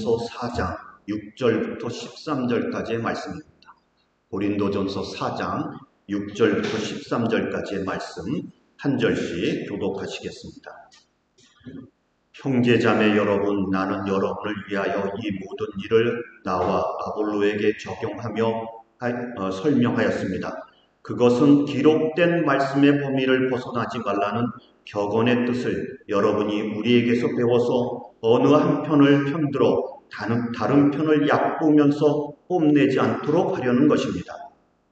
고린도전서 4장 6절부터 13절까지의 말씀입니다. 고린도전서 4장 6절부터 13절까지의 말씀 한 절씩 교독하시겠습니다. 형제자매 여러분, 나는 여러분을 위하여 이 모든 일을 나와 아볼로에게 적용하며 설명하였습니다. 그것은 기록된 말씀의 범위를 벗어나지 말라는 격언의 뜻을 여러분이 우리에게서 배워서 어느 한편을 편들어 다른 편을 얕보면서 뽐내지 않도록 하려는 것입니다.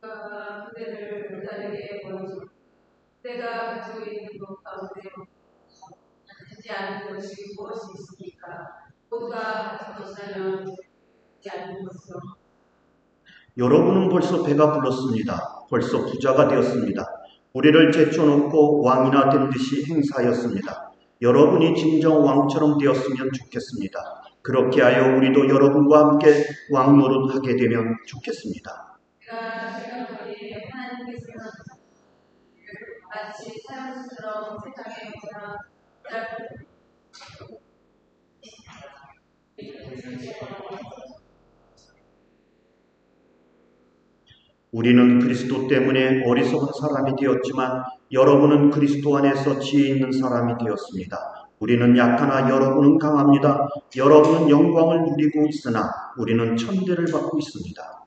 그대를 다르게 보여줘. 내가 가지고 있는 것 가운데 하지 않는 것이 무엇이 있습니까? 모두가 가지고 살면 하지 않는 것으로. 여러분은 벌써 배가 불렀습니다. 벌써 부자가 되었습니다. 우리를 제쳐놓고 왕이나 된 듯이 행사하였습니다. 여러분이 진정 왕처럼 되었으면 좋겠습니다. 그렇게 하여 우리도 여러분과 함께 왕 노릇하게 되면 좋겠습니다. 마치 사람처럼 세상에 우리는 그리스도 때문에 어리석은 사람이 되었지만 여러분은 그리스도 안에서 지혜 있는 사람이 되었습니다. 우리는 약하나 여러분은 강합니다. 여러분은 영광을 누리고 있으나 우리는 천대를 받고 있습니다.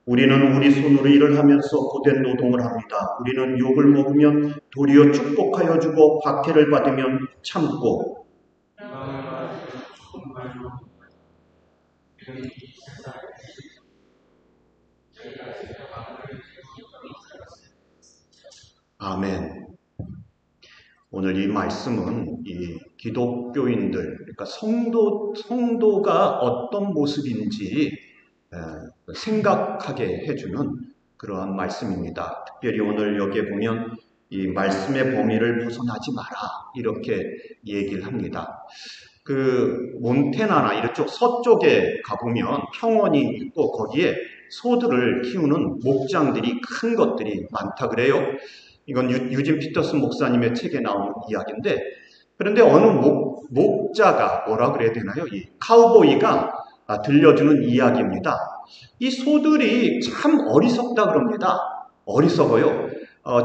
우리는 우리 손으로 일을 하면서 고된 노동을 합니다. 우리는 욕을 먹으면 도리어 축복하여 주고 박해를 받으면 참고 아멘. 오늘 이 말씀은 이 기독교인들, 그러니까 성도가 어떤 모습인지 생각하게 해주는 그러한 말씀입니다. 특별히 오늘 여기에 보면 이 말씀의 범위를 벗어나지 마라 이렇게 얘기를 합니다. 그 몬테나나 이쪽 서쪽에 가보면 평원이 있고 거기에 소들을 키우는 목장들이 큰 것들이 많다 그래요. 이건 유진 피터슨 목사님의 책에 나오는 이야기인데, 그런데 어느 목자가 뭐라 그래야 되나요? 이 카우보이가 들려주는 이야기입니다. 이 소들이 참 어리석다 그럽니다. 어리석어요.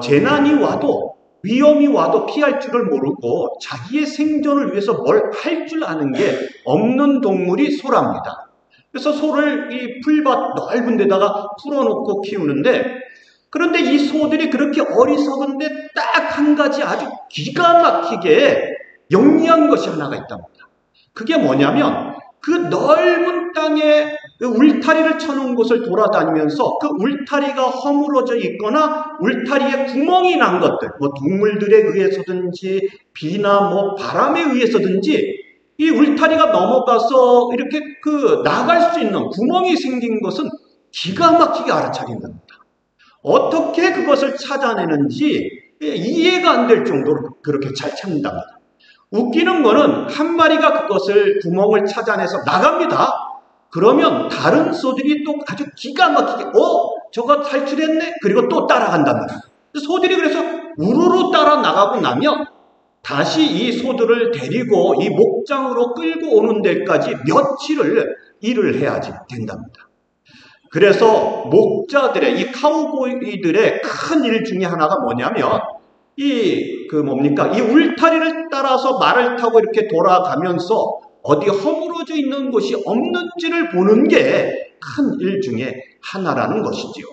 재난이 와도 위험이 와도 피할 줄을 모르고 자기의 생존을 위해서 뭘 할 줄 아는 게 없는 동물이 소랍니다. 그래서 소를 이 풀밭 넓은 데다가 풀어놓고 키우는데, 그런데 이 소들이 그렇게 어리석은데 딱 한 가지 아주 기가 막히게 영리한 것이 하나가 있답니다. 그게 뭐냐면 그 넓은 땅에 울타리를 쳐놓은 곳을 돌아다니면서 그 울타리가 허물어져 있거나 울타리에 구멍이 난 것들, 뭐 동물들에 의해서든지 비나 뭐 바람에 의해서든지 이 울타리가 넘어가서 이렇게 나갈 수 있는 구멍이 생긴 것은 기가 막히게 알아차린답니다. 어떻게 그것을 찾아내는지 이해가 안 될 정도로 그렇게 잘 찾는답니다. 웃기는 거는 한 마리가 그것을 구멍을 찾아내서 나갑니다. 그러면 다른 소들이 또 아주 기가 막히게 저거 탈출했네? 그리고 또 따라간답니다. 소들이 그래서 우르르 따라 나가고 나면 다시 이 소들을 데리고 이 목장으로 끌고 오는 데까지 며칠을 일을 해야지 된답니다. 그래서 목자들의 이 카우보이들의 큰 일 중에 하나가 뭐냐면 이 울타리를 따라서 말을 타고 이렇게 돌아가면서 어디 허물어져 있는 곳이 없는지를 보는 게 큰 일 중에 하나라는 것이지요.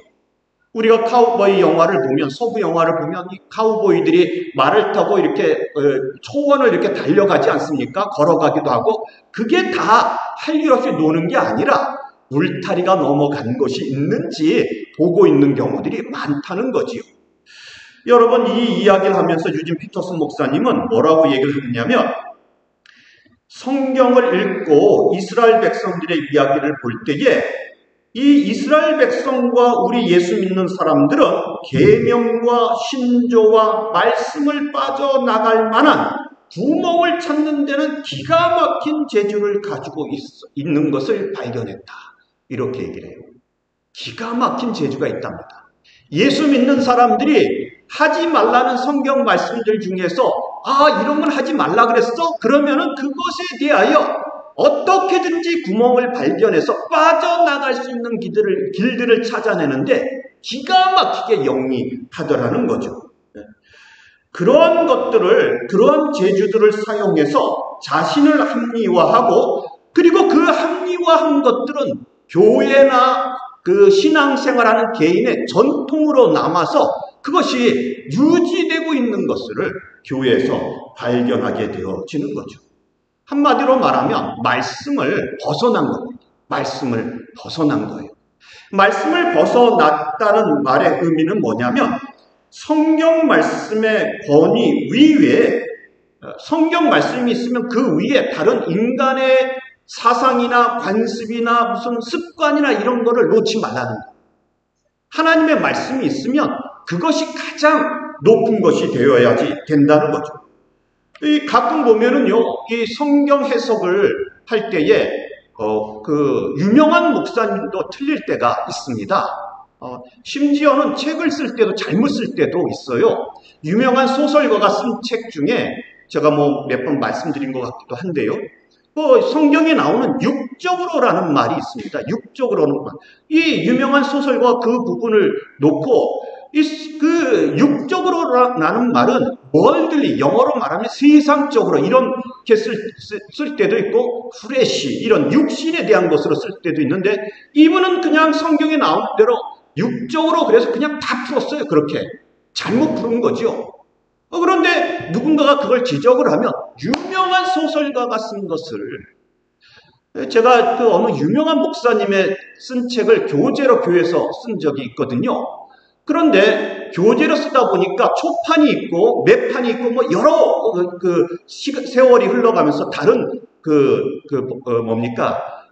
우리가 카우보이 영화를 보면, 서부 영화를 보면 이 카우보이들이 말을 타고 이렇게 초원을 이렇게 달려가지 않습니까? 걸어가기도 하고, 그게 다 할 일 없이 노는 게 아니라 울타리가 넘어간 것이 있는지 보고 있는 경우들이 많다는 거지요. 여러분, 이 이야기를 하면서 유진 피터슨 목사님은 뭐라고 얘기를 했냐면, 성경을 읽고 이스라엘 백성들의 이야기를 볼 때에 이 이스라엘 백성과 우리 예수 믿는 사람들은 계명과 신조와 말씀을 빠져나갈 만한 구멍을 찾는 데는 기가 막힌 재주를 가지고 있는 것을 발견했다. 이렇게 얘기를 해요. 기가 막힌 재주가 있답니다. 예수 믿는 사람들이 하지 말라는 성경 말씀들 중에서 이런 건 하지 말라 그랬어? 그러면은 그것에 대하여 어떻게든지 구멍을 발견해서 빠져나갈 수 있는 길들을 찾아내는데 기가 막히게 영리하더라는 거죠. 그런 것들을, 그런 재주들을 사용해서 자신을 합리화하고, 그리고 그 합리화한 것들은 교회나 그 신앙생활하는 개인의 전통으로 남아서 그것이 유지되고 있는 것을 교회에서 발견하게 되어지는 거죠. 한마디로 말하면 말씀을 벗어난 겁니다. 말씀을 벗어난 거예요. 말씀을 벗어났다는 말의 의미는 뭐냐면 성경 말씀의 권위 위에 성경 말씀이 있으면 그 위에 다른 인간의 사상이나 관습이나 무슨 습관이나 이런 거를 놓지 말라는 거예요. 하나님의 말씀이 있으면 그것이 가장 높은 것이 되어야지 된다는 거죠. 가끔 보면은요, 이 성경 해석을 할 때에 그 유명한 목사님도 틀릴 때가 있습니다. 심지어는 책을 쓸 때도 잘못 쓸 때도 있어요. 유명한 소설가가 쓴 책 중에 제가 몇 번 말씀드린 것 같기도 한데요. 성경에 나오는 육적으로라는 말이 있습니다. 육적으로는 말. 이 유명한 소설가 그 부분을 놓고 그 육적으로라는 말은 월들리, 영어로 말하면 세상적으로 이렇게 쓸 때도 있고 프레시, 이런 육신에 대한 것으로 쓸 때도 있는데 이분은 그냥 성경에 나온 대로 육적으로 그래서 그냥 다 풀었어요. 그렇게 잘못 푸른 거죠. 그런데 누군가가 그걸 지적을 하면 유명한 소설가가 쓴 것을, 제가 그 어느 유명한 목사님의 쓴 책을 교재로 교회에서 쓴 적이 있거든요. 그런데 교재로 쓰다 보니까 초판이 있고 매판이 있고 여러 세월이 흘러가면서 다른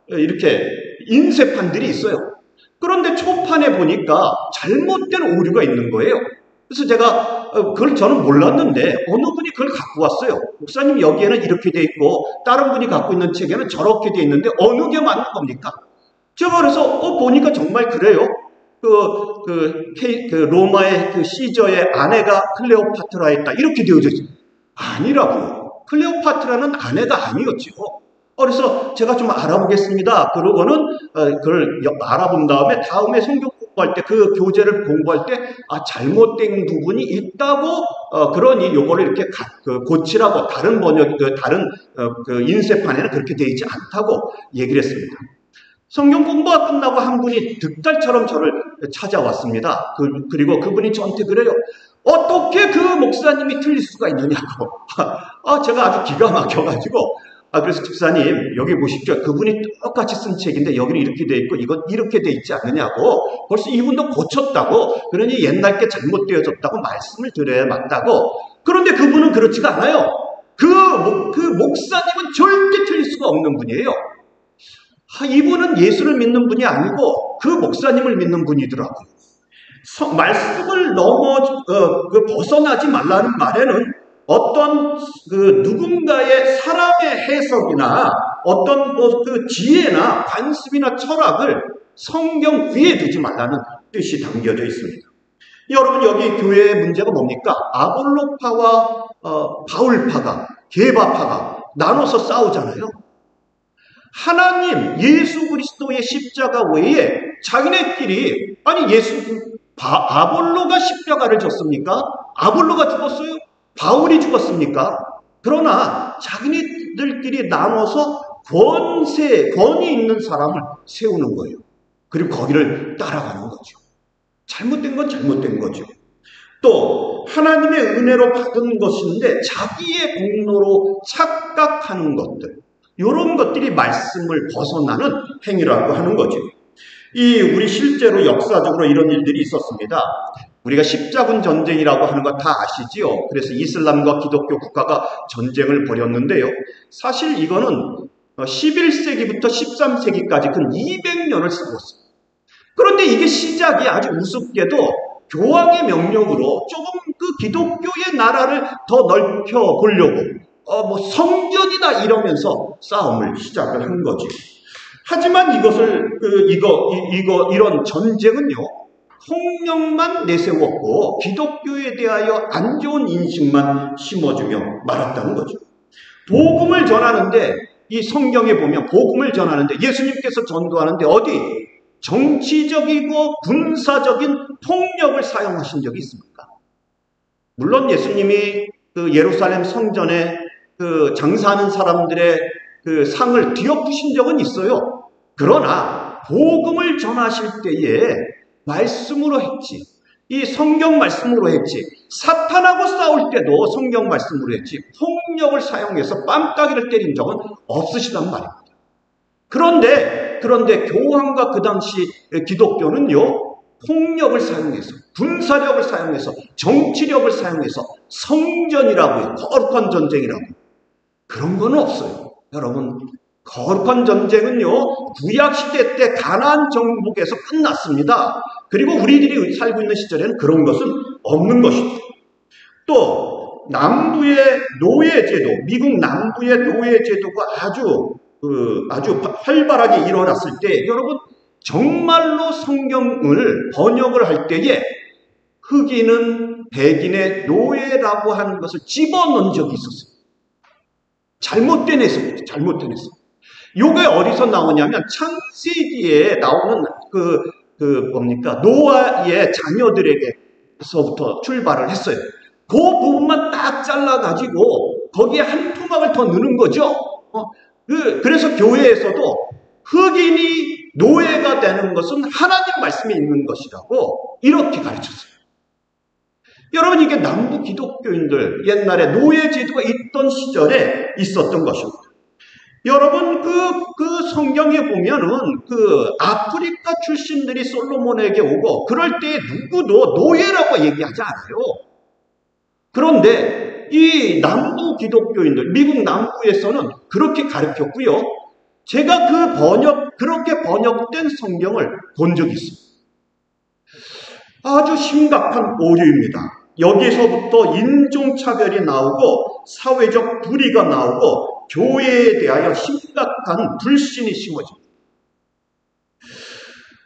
이렇게 인쇄판들이 있어요. 그런데 초판에 보니까 잘못된 오류가 있는 거예요. 그래서 제가 그걸 저는 몰랐는데 어느 분이 그걸 갖고 왔어요. 목사님, 여기에는 이렇게 돼 있고 다른 분이 갖고 있는 책에는 저렇게 돼 있는데 어느 게 맞는 겁니까? 제가 그래서 보니까 정말 그래요. 로마의 그 시저의 아내가 클레오파트라였다 이렇게 되어져 있어요. 아니라고요. 클레오파트라는 아내가 아니었죠. 그래서 제가 좀 알아보겠습니다. 그러고는 그걸 알아본 다음에 성경 공부할 때, 그 교재를 공부할 때 잘못된 부분이 있다고, 그러니 요거를 이렇게 고치라고, 다른 다른 인쇄판에는 그렇게 되어 있지 않다고 얘기를 했습니다. 성경 공부가 끝나고 한 분이 득달처럼 저를 찾아왔습니다. 그리고 그분이 저한테 그래요. 어떻게 그 목사님이 틀릴 수가 있느냐고. 제가 아주 기가 막혀가지고, 그래서 집사님, 여기 보십시오. 그분이 똑같이 쓴 책인데 여기는 이렇게 돼 있고 이건 이렇게 돼 있지 않느냐고. 벌써 이분도 고쳤다고. 그러니 옛날 게 잘못되어졌다고 말씀을 드려야 맞다고. 그런데 그분은 그렇지가 않아요. 그 목사님은 절대 틀릴 수가 없는 분이에요. 이분은 예수를 믿는 분이 아니고 그 목사님을 믿는 분이더라고요. 말씀을 벗어나지 말라는 말에는 어떤 누군가의 사람의 해석이나 어떤 그 지혜나 관습이나 철학을 성경 위에 두지 말라는 뜻이 담겨져 있습니다. 여러분, 여기 교회의 문제가 뭡니까? 아볼로파와 바울파가, 게바파가 나눠서 싸우잖아요. 하나님, 예수 그리스도의 십자가 외에 자기네끼리, 아볼로가 십자가를 졌습니까? 아볼로가 죽었어요? 바울이 죽었습니까? 그러나 자기네들끼리 나눠서 권위 있는 사람을 세우는 거예요. 그리고 거기를 따라가는 거죠. 잘못된 건 잘못된 거죠. 또 하나님의 은혜로 받은 것인데 자기의 공로로 착각하는 것들, 이런 것들이 말씀을 벗어나는 행위라고 하는 거죠. 우리 실제로 역사적으로 이런 일들이 있었습니다. 우리가 십자군 전쟁이라고 하는 거 다 아시지요? 그래서 이슬람과 기독교 국가가 전쟁을 벌였는데요. 사실 이거는 11세기부터 13세기까지 근 200년을 싸웠어요. 그런데 이게 시작이 아주 우습게도 교황의 명령으로 조금 그 기독교의 나라를 더 넓혀 보려고 성전이다 이러면서 싸움을 시작을 한 거죠. 하지만 이런 전쟁은요, 폭력만 내세웠고 기독교에 대하여 안 좋은 인식만 심어주며 말았다는 거죠. 복음을 전하는데, 이 성경에 보면 복음을 전하는데 예수님께서 전도하는데 어디 정치적이고 군사적인 폭력을 사용하신 적이 있습니까? 물론 예수님이 그 예루살렘 성전에 그 장사하는 사람들의 그 상을 뒤엎으신 적은 있어요. 그러나 복음을 전하실 때에 말씀으로 했지, 이 성경 말씀으로 했지, 사탄하고 싸울 때도 성경 말씀으로 했지, 폭력을 사용해서 뺨따기를 때린 적은 없으시단 말입니다. 그런데 교황과 그 당시 기독교는요, 폭력을 사용해서, 군사력을 사용해서, 정치력을 사용해서 성전이라고 해요. 거룩한 전쟁이라고. 그런 건 없어요. 여러분, 거룩한 전쟁은요, 구약시대 때 가나안 정복에서 끝났습니다. 그리고 우리들이 살고 있는 시절에는 그런 것은 없는 것이죠. 또 남부의 노예제도, 미국 남부의 노예제도가 아주 활발하게 일어났을 때, 여러분, 정말로 성경을 번역을 할 때에 흑인은 백인의 노예라고 하는 것을 집어넣은 적이 있었어요. 잘못된 해석이죠. 잘못된 해석. 요게 어디서 나오냐면 창세기에 나오는 노아의 자녀들에게서부터 출발을 했어요. 그 부분만 딱 잘라가지고 거기에 한 토막을 더 넣는 거죠. 그래서 교회에서도 흑인이 노예가 되는 것은 하나님 말씀에 있는 것이라고 이렇게 가르쳤어요. 여러분, 이게 남부 기독교인들 옛날에 노예제도가 있던 시절에 있었던 것입니다. 여러분, 그 성경에 보면은 아프리카 출신들이 솔로몬에게 오고 그럴 때 누구도 노예라고 얘기하지 않아요. 그런데 이 남부 기독교인들, 미국 남부에서는 그렇게 가르쳤고요. 제가 그렇게 번역된 성경을 본 적이 있습니다. 아주 심각한 오류입니다. 여기서부터 인종차별이 나오고 사회적 불의가 나오고 교회에 대하여 심각한 불신이 심어집니다.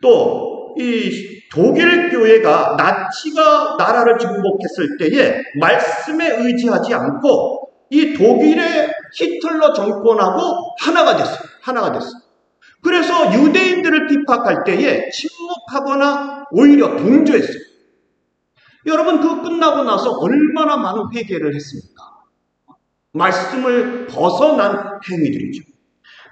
또 이 독일 교회가 나치가 나라를 정복했을 때에 말씀에 의지하지 않고 이 독일의 히틀러 정권하고 하나가 됐어요. 그래서 유대인들을 핍박할 때에 침묵하거나 오히려 동조했어요. 여러분, 그거 끝나고 나서 얼마나 많은 회개를 했습니까? 말씀을 벗어난 행위들이죠.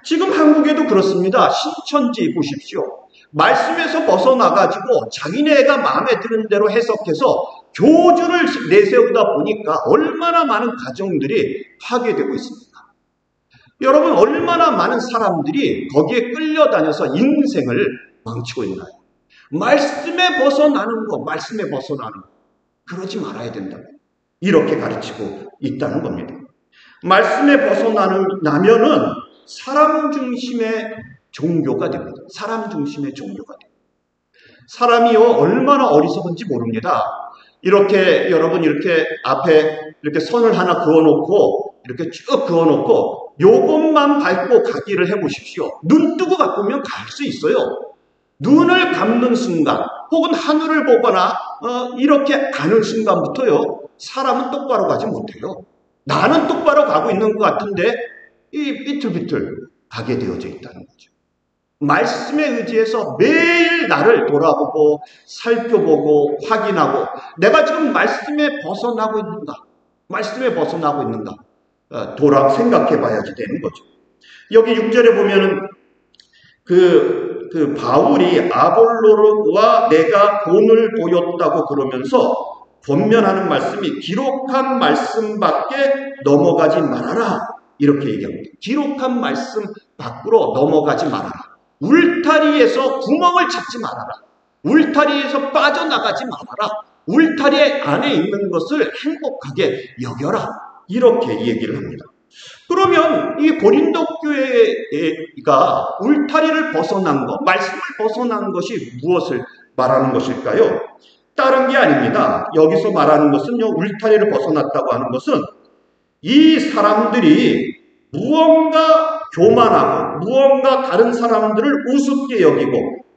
지금 한국에도 그렇습니다. 신천지 보십시오. 말씀에서 벗어나가지고 자기네가 마음에 드는 대로 해석해서 교주를 내세우다 보니까 얼마나 많은 가정들이 파괴되고 있습니까? 여러분, 얼마나 많은 사람들이 거기에 끌려다녀서 인생을 망치고 있나요? 말씀에 벗어나는 거, 그러지 말아야 된다. 이렇게 가르치고 있다는 겁니다. 말씀에 벗어나면은 사람 중심의 종교가 됩니다. 사람 중심의 종교가 됩니다. 사람이요, 얼마나 어리석은지 모릅니다. 여러분, 이렇게 앞에 이렇게 선을 하나 그어놓고, 이렇게 쭉 그어놓고, 요것만 밟고 가기를 해보십시오. 눈 뜨고 가보면 갈 수 있어요. 눈을 감는 순간, 혹은 하늘을 보거나, 이렇게 가는 순간부터요, 사람은 똑바로 가지 못해요. 나는 똑바로 가고 있는 것 같은데, 이 삐뚤삐뚤 가게 되어져 있다는 거죠. 말씀에 의지해서 매일 나를 돌아보고 살펴보고 확인하고 내가 지금 말씀에 벗어나고 있는가 생각해 봐야지 되는 거죠. 여기 6절에 보면은 바울이 아볼로와 내가 본을 보였다고 그러면서 권면하는 말씀이 기록한 말씀 밖에 넘어가지 말아라, 이렇게 얘기합니다. 기록한 말씀 밖으로 넘어가지 말아라. 울타리에서 구멍을 찾지 말아라. 울타리에서 빠져나가지 말아라. 울타리 안에 있는 것을 행복하게 여겨라. 이렇게 얘기를 합니다. 그러면 이 고린도 교회가 울타리를 벗어난 것, 말씀을 벗어난 것이 무엇을 말하는 것일까요? 다른 게 아닙니다. 여기서 말하는 것은요, 울타리를 벗어났다고 하는 것은 이 사람들이 무언가 교만하고 무언가 다른 사람들을 우습게 여기고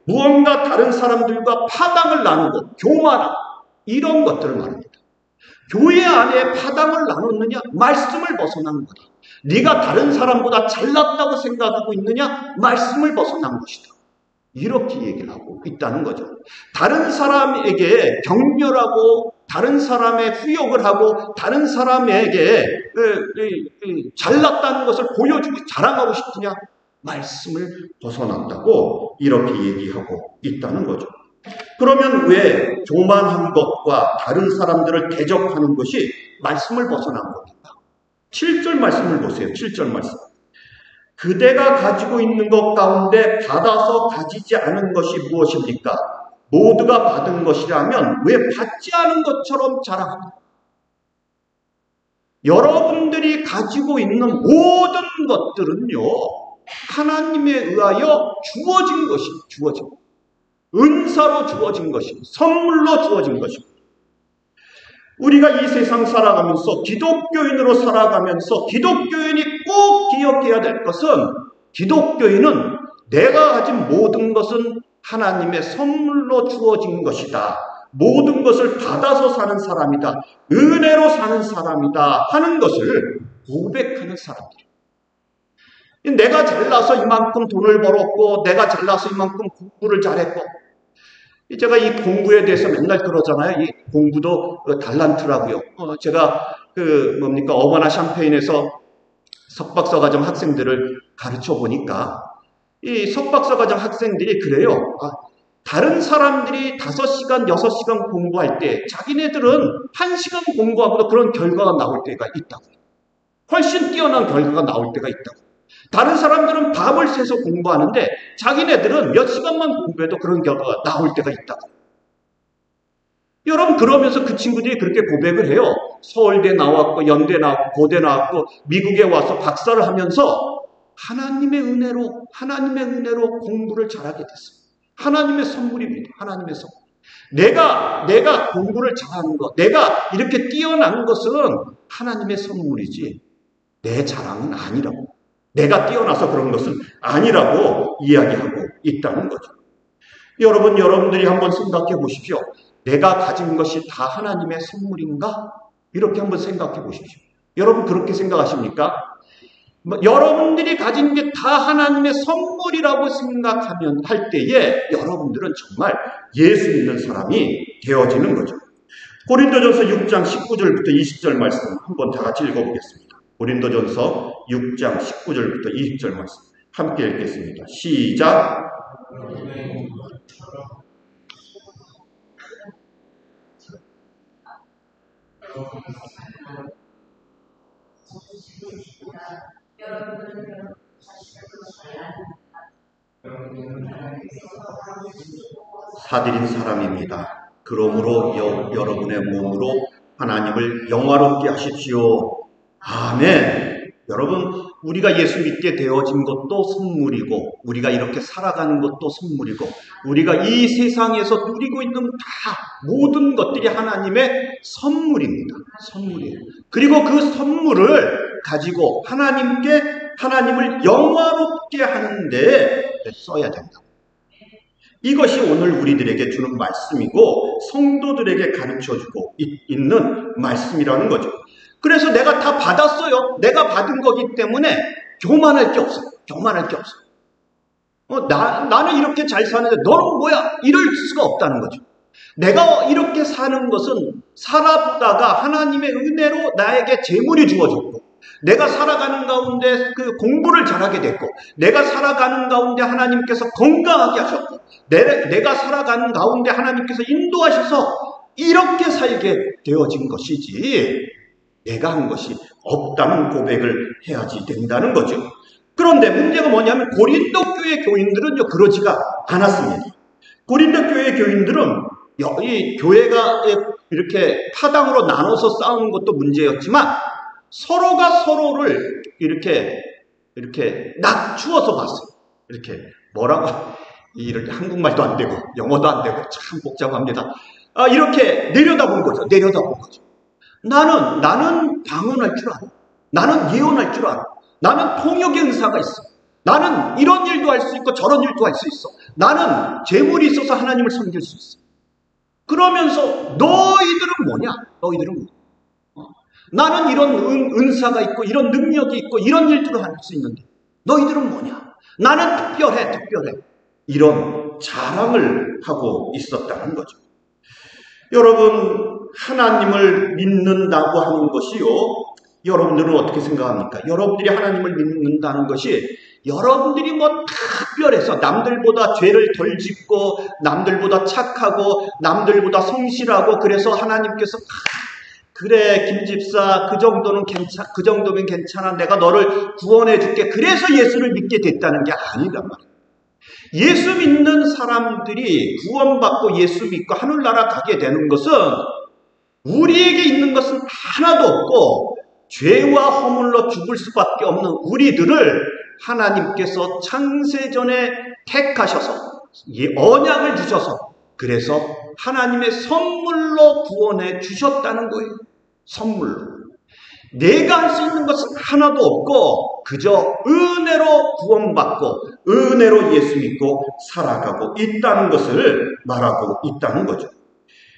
무언가 다른 사람들과 파당을 나누고 교만하고 이런 것들을 말합니다. 교회 안에 파당을 나눴느냐? 말씀을 벗어난 거다. 네가 다른 사람보다 잘났다고 생각하고 있느냐? 말씀을 벗어난 것이다. 이렇게 얘기를 하고 있다는 거죠. 다른 사람에게 격렬하고 다른 사람의 후욕을 하고 다른 사람에게 잘났다는 것을 보여주고 자랑하고 싶으냐? 말씀을 벗어났다고 이렇게 얘기하고 있다는 거죠. 그러면 왜 교만한 것과 다른 사람들을 대적하는 것이 말씀을 벗어난 겁니까? 7절 말씀을 보세요. 7절 말씀. 그대가 가지고 있는 것 가운데 받아서 가지지 않은 것이 무엇입니까? 모두가 받은 것이라면 왜 받지 않은 것처럼 자랑합니까? 여러분들이 가지고 있는 모든 것들은요, 하나님에 의하여 주어진 것입니다. 주어진 것. 은사로 주어진 것입니다. 선물로 주어진 것입니다. 우리가 이 세상 살아가면서 기독교인으로 살아가면서 기독교인이 꼭 기억해야 될 것은 기독교인은 내가 가진 모든 것은 하나님의 선물로 주어진 것이다. 모든 것을 받아서 사는 사람이다. 은혜로 사는 사람이다 하는 것을 고백하는 사람들이에요. 내가 잘나서 이만큼 돈을 벌었고 내가 잘나서 이만큼 공부를 잘했고 제가 이 공부에 대해서 맨날 그러잖아요. 이 공부도 달란트라고요. 제가 어바나 샴페인에서 석박사 과정 학생들을 가르쳐 보니까 이 석박사 과정 학생들이 그래요. 다른 사람들이 5시간, 6시간 공부할 때 자기네들은 1시간 공부하고도 그런 결과가 나올 때가 있다고. 훨씬 뛰어난 결과가 나올 때가 있다고. 다른 사람들은 밤을 새서 공부하는데 자기네들은 몇 시간만 공부해도 그런 결과가 나올 때가 있다고. 여러분 그러면서 그 친구들이 그렇게 고백을 해요. 서울대 나왔고 연대 나왔고 고대 나왔고 미국에 와서 박사를 하면서 하나님의 은혜로 공부를 잘하게 됐어요. 하나님의 선물입니다. 하나님의 선물. 내가 공부를 잘하는 것, 내가 이렇게 뛰어난 것은 하나님의 선물이지 내 자랑은 아니라고. 내가 뛰어나서 그런 것은 아니라고 이야기하고 있다는 거죠. 여러분들이 한번 생각해 보십시오. 내가 가진 것이 다 하나님의 선물인가? 이렇게 한번 생각해 보십시오. 여러분 그렇게 생각하십니까? 여러분들이 가진 게 다 하나님의 선물이라고 생각하면 할 때에 여러분들은 정말 예수 믿는 사람이 되어지는 거죠. 고린도전서 6장 19절부터 20절 말씀 한번 다 같이 읽어보겠습니다. 고린도전서 6장 19절부터 20절 말씀 함께 읽겠습니다. 시작. 사들인 사람입니다. 그러므로 여러분의 몸으로 하나님을 영화롭게 하십시오. 아멘. 여러분 우리가 예수 믿게 되어진 것도 선물이고 우리가 이렇게 살아가는 것도 선물이고 우리가 이 세상에서 누리고 있는 다 모든 것들이 하나님의 선물입니다. 선물이에요. 그리고 그 선물을 가지고 하나님을 영화롭게 하는 데 써야 된다. 이것이 오늘 우리들에게 주는 말씀이고 성도들에게 가르쳐주고 있는 말씀이라는 거죠. 그래서 내가 다 받았어요. 내가 받은 거기 때문에 교만할 게 없어요. 교만할 게 없어요. 나는 이렇게 잘 사는데 너는 뭐야? 이럴 수가 없다는 거죠. 내가 이렇게 사는 것은 살아보다가 하나님의 은혜로 나에게 재물이 주어졌고 내가 살아가는 가운데 그 공부를 잘하게 됐고 내가 살아가는 가운데 하나님께서 건강하게 하셨고 내가 살아가는 가운데 하나님께서 인도하셔서 이렇게 살게 되어진 것이지 내가 한 것이 없다는 고백을 해야지 된다는 거죠. 그런데 문제가 뭐냐면 고린도 교회 교인들은요 그러지가 않았습니다. 고린도 교회 교인들은 이 교회가 이렇게 파당으로 나눠서 싸우는 것도 문제였지만 서로가 서로를 이렇게 낮추어서 봤어요. 이렇게 뭐라고 이렇게 한국말도 안 되고 영어도 안 되고 참 복잡합니다. 이렇게 내려다본 거죠. 나는 방언할 줄 알아. 나는 예언할 줄 알아. 나는 통역의 은사가 있어. 나는 이런 일도 할 수 있고 저런 일도 할 수 있어. 나는 재물이 있어서 하나님을 섬길 수 있어. 그러면서 너희들은 뭐냐? 너희들은 뭐냐? 나는 이런 은사가 있고 이런 능력이 있고 이런 일들을 할 수 있는데 너희들은 뭐냐? 나는 특별해, 특별해. 이런 자랑을 하고 있었다는 거죠. 여러분, 하나님을 믿는다고 하는 것이요, 여러분들은 어떻게 생각합니까? 여러분들이 하나님을 믿는다는 것이 여러분들이 뭐 특별해서 남들보다 죄를 덜 짓고 남들보다 착하고 남들보다 성실하고 그래서 하나님께서 그래 김집사 그 정도면 괜찮아 내가 너를 구원해 줄게 그래서 예수를 믿게 됐다는 게 아니란 말이에요. 예수 믿는 사람들이 구원받고 예수 믿고 하늘나라 가게 되는 것은 우리에게 있는 것은 하나도 없고 죄와 허물로 죽을 수밖에 없는 우리들을 하나님께서 창세전에 택하셔서 언약을 주셔서 그래서 하나님의 선물로 구원해 주셨다는 거예요. 선물로. 내가 할 수 있는 것은 하나도 없고 그저 은혜로 구원받고 은혜로 예수 믿고 살아가고 있다는 것을 말하고 있다는 거죠.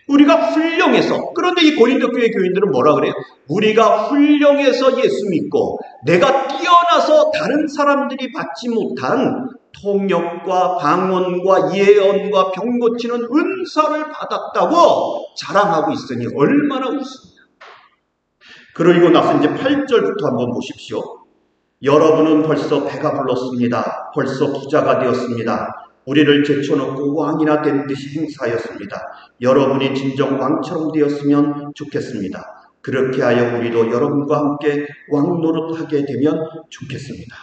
우리가 훌륭해서, 그런데 이 고린도 교회 교인들은 뭐라 그래요? 우리가 훌륭해서 예수 믿고 내가 뛰어나서 다른 사람들이 받지 못한 통역과 방언과 예언과 병 고치는 은사를 받았다고 자랑하고 있으니 얼마나 웃습니다. 그러고 나서 이제 8절부터 한번 보십시오. 여러분은 벌써 배가 불렀습니다. 벌써 부자가 되었습니다. 우리를 제쳐놓고 왕이나 된 듯이 행사하였습니다. 여러분이 진정 왕처럼 되었으면 좋겠습니다. 그렇게 하여 우리도 여러분과 함께 왕 노릇하게 되면 좋겠습니다.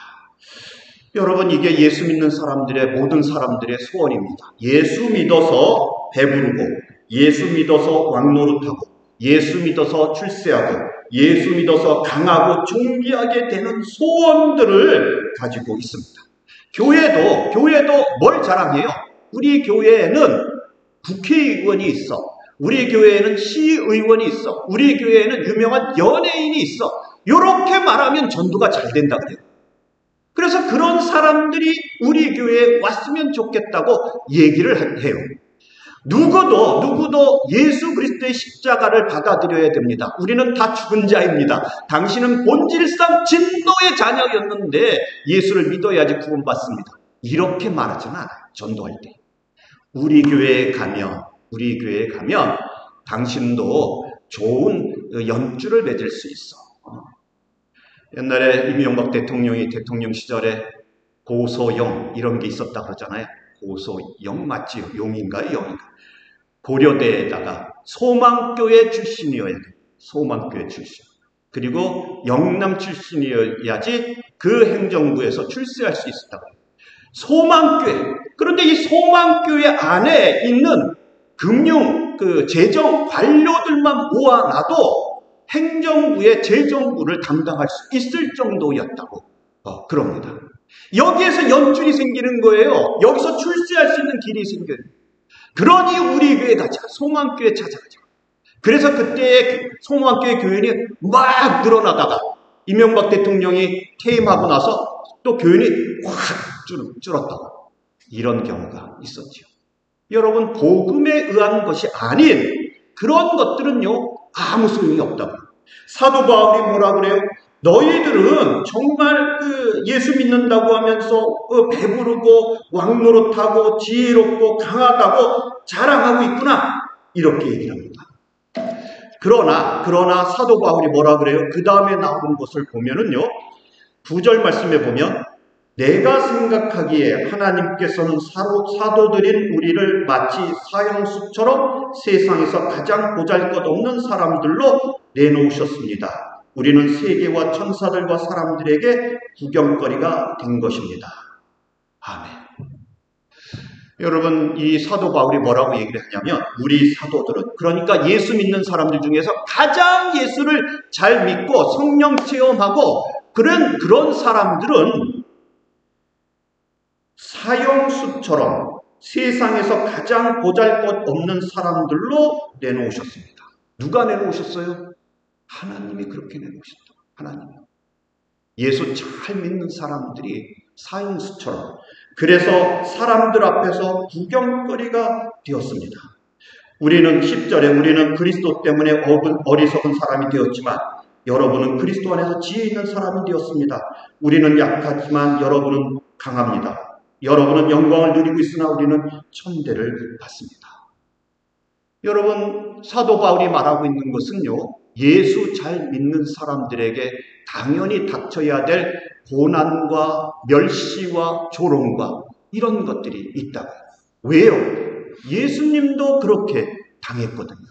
여러분, 이게 예수 믿는 사람들의 모든 사람들의 소원입니다. 예수 믿어서 배부르고 예수 믿어서 왕 노릇하고 예수 믿어서 출세하고 예수 믿어서 강하고 존귀하게 되는 소원들을 가지고 있습니다. 교회도 뭘 자랑해요? 우리 교회에는 국회의원이 있어. 우리 교회에는 시의원이 있어. 우리 교회에는 유명한 연예인이 있어. 이렇게 말하면 전도가 잘 된다 그래요. 그래서 그런 사람들이 우리 교회에 왔으면 좋겠다고 얘기를 해요. 누구도 예수 그리스도의 십자가를 받아들여야 됩니다. 우리는 다 죽은 자입니다. 당신은 본질상 진노의 자녀였는데 예수를 믿어야지 구원받습니다. 이렇게 말하지는 않아요. 전도할 때. 우리 교회에 가면 당신도 좋은 연주를 맺을 수 있어. 옛날에 이명박 대통령이 대통령 시절에 고소영 이런 게 있었다 그러잖아요. 고소영 맞지요? 용인가요? 영인가? 고려대에다가 소망교회 출신이어야 돼. 소망교회 출신. 그리고 영남 출신이어야지 그 행정부에서 출세할 수 있었다고 해요. 소망교회. 그런데 이 소망교회 안에 있는 금융, 재정 관료들만 모아놔도 행정부의 재정부를 담당할 수 있을 정도였다고 그럽니다. 여기에서 연줄이 생기는 거예요. 여기서 출세할 수 있는 길이 생겨요. 그러니 우리 교회 가자. 소망교회 찾아가자. 그래서 그때 소망교회 교인이 막 늘어나다가 이명박 대통령이 퇴임하고 나서 또 교인이 확 줄었다고. 이런 경우가 있었죠. 여러분, 복음에 의한 것이 아닌 그런 것들은요, 아무 소용이 없다고. 사도 바울이 뭐라 그래요? 너희들은 정말 예수 믿는다고 하면서 배부르고 왕노릇하고 지혜롭고 강하다고 자랑하고 있구나. 이렇게 얘기를 합니다. 그러나 사도 바울이 뭐라 그래요? 그 다음에 나오는 것을 보면은요, 9절 말씀에 보면 내가 생각하기에 하나님께서는 사도들인 우리를 마치 사형수처럼 세상에서 가장 보잘것없는 사람들로 내놓으셨습니다. 우리는 세계와 천사들과 사람들에게 구경거리가 된 것입니다. 아멘. 여러분, 이 사도 바울이 뭐라고 얘기를 하냐면 우리 사도들은, 그러니까 예수 믿는 사람들 중에서 가장 예수를 잘 믿고 성령 체험하고 그런 사람들은 사형수처럼 세상에서 가장 보잘것없는 사람들로 내놓으셨습니다. 누가 내놓으셨어요? 하나님이 그렇게 내놓으셨다. 하나님. 예수 잘 믿는 사람들이 사형수처럼. 그래서 사람들 앞에서 구경거리가 되었습니다. 우리는 10절에 우리는 그리스도 때문에 어리석은 사람이 되었지만 여러분은 그리스도 안에서 지혜 있는 사람이 되었습니다. 우리는 약하지만 여러분은 강합니다. 여러분은 영광을 누리고 있으나 우리는 천대를 받습니다. 여러분, 사도 바울이 말하고 있는 것은요, 예수 잘 믿는 사람들에게 당연히 닥쳐야 될 고난과 멸시와 조롱과 이런 것들이 있다고요. 왜요? 예수님도 그렇게 당했거든요.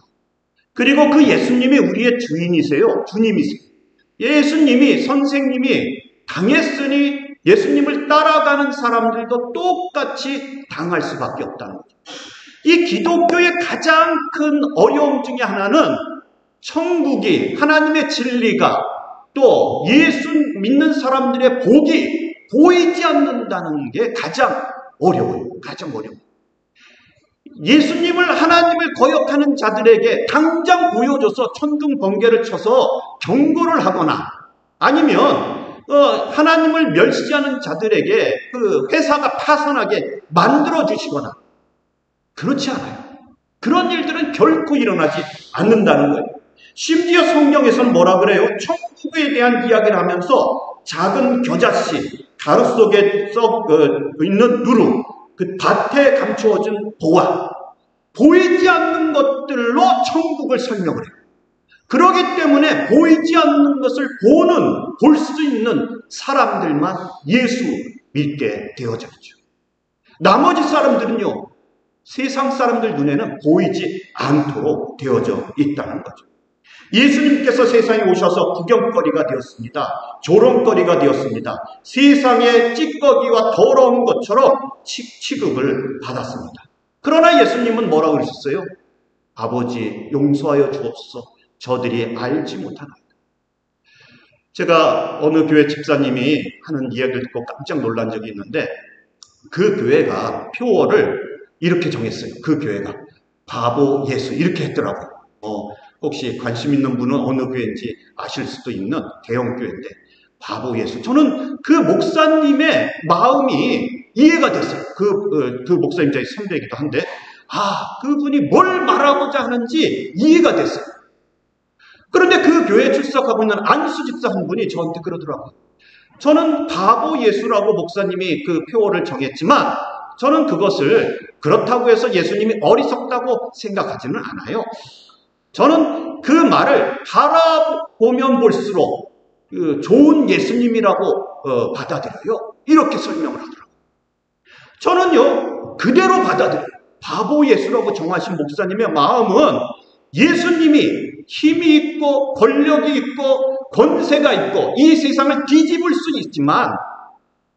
그리고 그 예수님이 우리의 주인이세요. 주님이세요. 예수님이, 선생님이 당했으니 예수님을 따라가는 사람들도 똑같이 당할 수밖에 없다는 거죠. 이 기독교의 가장 큰 어려움 중에 하나는 천국이, 하나님의 진리가 또 예수 믿는 사람들의 복이 보이지 않는다는 게 가장 어려워요. 가장 어려워요. 예수님을, 하나님을 거역하는 자들에게 당장 보여줘서 천둥 번개를 쳐서 경고를 하거나 아니면 하나님을 멸시하는 자들에게 그 회사가 파산하게 만들어 주시거나 그렇지 않아요. 그런 일들은 결코 일어나지 않는다는 거예요. 심지어 성경에서는 뭐라 그래요? 천국에 대한 이야기를 하면서 작은 겨자씨, 가루 속에 있는 누루, 그 밭에 감추어진 보화, 보이지 않는 것들로 천국을 설명을 해요. 그렇기 때문에 보이지 않는 것을 볼 수 있는 사람들만 예수 믿게 되어져 있죠. 나머지 사람들은요, 세상 사람들 눈에는 보이지 않도록 되어져 있다는 거죠. 예수님께서 세상에 오셔서 구경거리가 되었습니다. 조롱거리가 되었습니다. 세상의 찌꺼기와 더러운 것처럼 취급을 받았습니다. 그러나 예수님은 뭐라고 그러셨어요? 아버지 용서하여 주옵소서. 저들이 알지 못하나이다. 제가 어느 교회 집사님이 하는 이야기를 듣고 깜짝 놀란 적이 있는데 그 교회가 표어를 이렇게 정했어요. 그 교회가 바보 예수 이렇게 했더라고요. 혹시 관심 있는 분은 어느 교회인지 아실 수도 있는 대형 교회인데 바보 예수. 저는 그 목사님의 마음이 이해가 됐어요. 그 목사님 저희 선배이기도 한데 그분이 뭘 말하고자 하는지 이해가 됐어요. 그런데 그 교회에 출석하고 있는 안수 집사 한 분이 저한테 그러더라고요. 저는 바보 예수라고 목사님이 그 표어를 정했지만 저는 그것을 그렇다고 해서 예수님이 어리석다고 생각하지는 않아요. 저는 그 말을 바라보면 볼수록 좋은 예수님이라고 받아들여요. 이렇게 설명을 하더라고요. 저는요, 그대로 받아들여요. 바보 예수라고 정하신 목사님의 마음은 예수님이 힘이 있고 권력이 있고 권세가 있고 이 세상을 뒤집을 수 있지만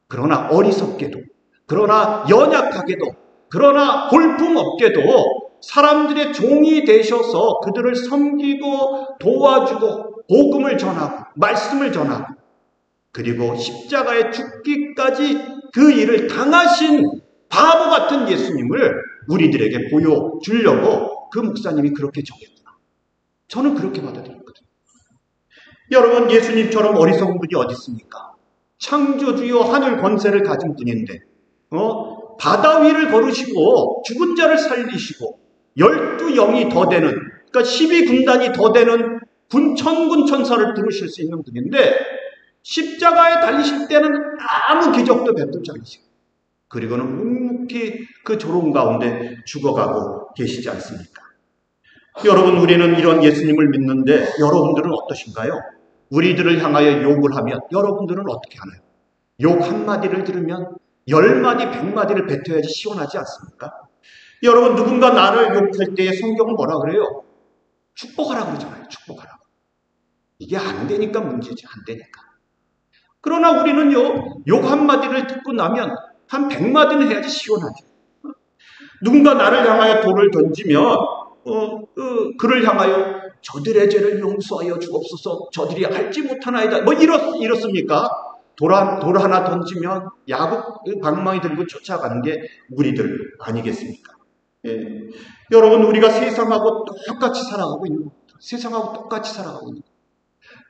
그러나 어리석게도 그러나 연약하게도 그러나 볼품없게도 사람들의 종이 되셔서 그들을 섬기고 도와주고 복음을 전하고 말씀을 전하고 그리고 십자가에 죽기까지 그 일을 당하신 바보 같은 예수님을 우리들에게 보여주려고 그 목사님이 그렇게 정했구나. 저는 그렇게 받아들였거든요. 여러분, 예수님처럼 어리석은 분이 어디 있습니까? 창조주요 하늘 권세를 가진 분인데 바다 위를 걸으시고 죽은 자를 살리시고 12영이 더 되는, 그러니까 12군단이 더 되는 천군 천사를 부르실 수 있는 분인데 십자가에 달리실 때는 아무 기적도 베풀지 않으시고 그리고는 묵묵히 그 조롱 가운데 죽어가고 계시지 않습니까? 여러분, 우리는 이런 예수님을 믿는데 여러분들은 어떠신가요? 우리들을 향하여 욕을 하면 여러분들은 어떻게 하나요? 욕 한마디를 들으면 10마디, 100마디를 뱉어야지 시원하지 않습니까? 여러분, 누군가 나를 욕할 때에 성경은 뭐라 그래요? 축복하라 그러잖아요. 축복하라. 이게 안 되니까 문제지. 안 되니까. 그러나 우리는요, 욕 한마디를 듣고 나면 한 100마디는 해야지 시원하죠. 누군가 나를 향하여 돌을 던지면 그를 향하여 저들의 죄를 용서하여 주옵소서. 저들이 알지 못하나이다. 뭐 이렇습니까? 돌 하나 던지면 야구 방망이 들고 쫓아가는 게 우리들 아니겠습니까? 예. 여러분, 우리가 세상하고 똑같이 살아가고 있는 겁니다. 세상하고 똑같이 살아가고 있는 겁니다.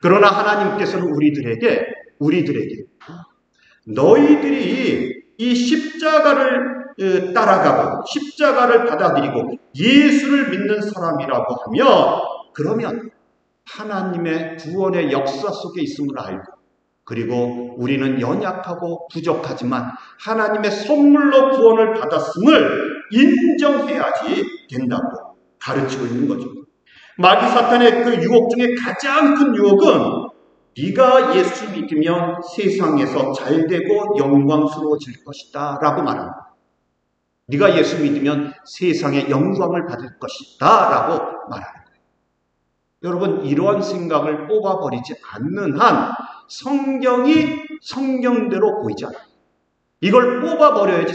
그러나 하나님께서는 우리들에게 너희들이 이 십자가를 따라가고 십자가를 받아들이고 예수를 믿는 사람이라고 하면, 그러면 하나님의 구원의 역사 속에 있음을 알고, 그리고 우리는 연약하고 부족하지만 하나님의 선물로 구원을 받았음을 인정해야지 된다고 가르치고 있는 거죠. 마귀 사탄의 그 유혹 중에 가장 큰 유혹은 네가 예수 믿으면 세상에서 잘되고 영광스러워질 것이다 라고 말합니다. 네가 예수 믿으면 세상의 영광을 받을 것이다 라고 말합니다. 여러분, 이러한 생각을 뽑아버리지 않는 한 성경이 성경대로 보이지 않아요. 이걸 뽑아버려야지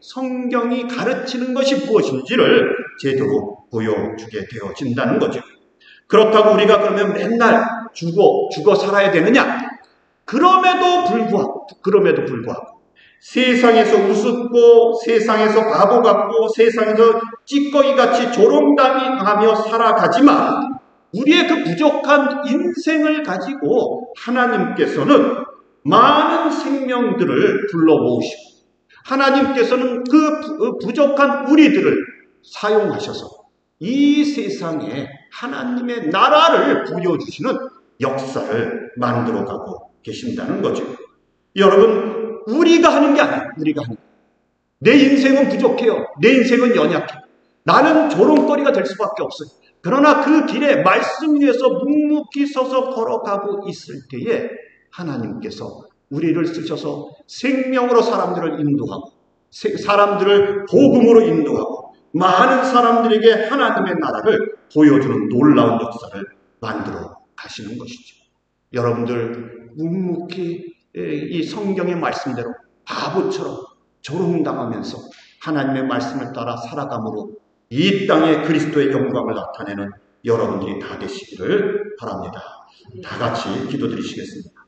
성경이 가르치는 것이 무엇인지를 제대로 보여주게 되어진다는 거죠. 그렇다고 우리가 그러면 맨날 죽어 살아야 되느냐? 그럼에도 불구하고 세상에서 우습고 세상에서 바보 같고 세상에서 찌꺼기같이 조롱당하며 살아가지만 우리의 그 부족한 인생을 가지고 하나님께서는 많은 생명들을 불러 모으시고, 하나님께서는 그 부족한 우리들을 사용하셔서 이 세상에 하나님의 나라를 부여주시는 역사를 만들어가고 계신다는 거죠. 여러분, 우리가 하는 게 아니에요. 내 인생은 부족해요. 내 인생은 연약해요. 나는 조롱거리가 될 수밖에 없어요. 그러나 그 길에 말씀 위에서 묵묵히 서서 걸어가고 있을 때에 하나님께서 우리를 쓰셔서 생명으로 사람들을 인도하고, 사람들을 복음으로 인도하고, 많은 사람들에게 하나님의 나라를 보여주는 놀라운 역사를 만들어 가시는 것이죠. 여러분들 묵묵히 이 성경의 말씀대로 바보처럼 조롱당하면서 하나님의 말씀을 따라 살아감으로 이 땅에 그리스도의 영광을 나타내는 여러분들이 다 되시기를 바랍니다. 다 같이 기도드리시겠습니다.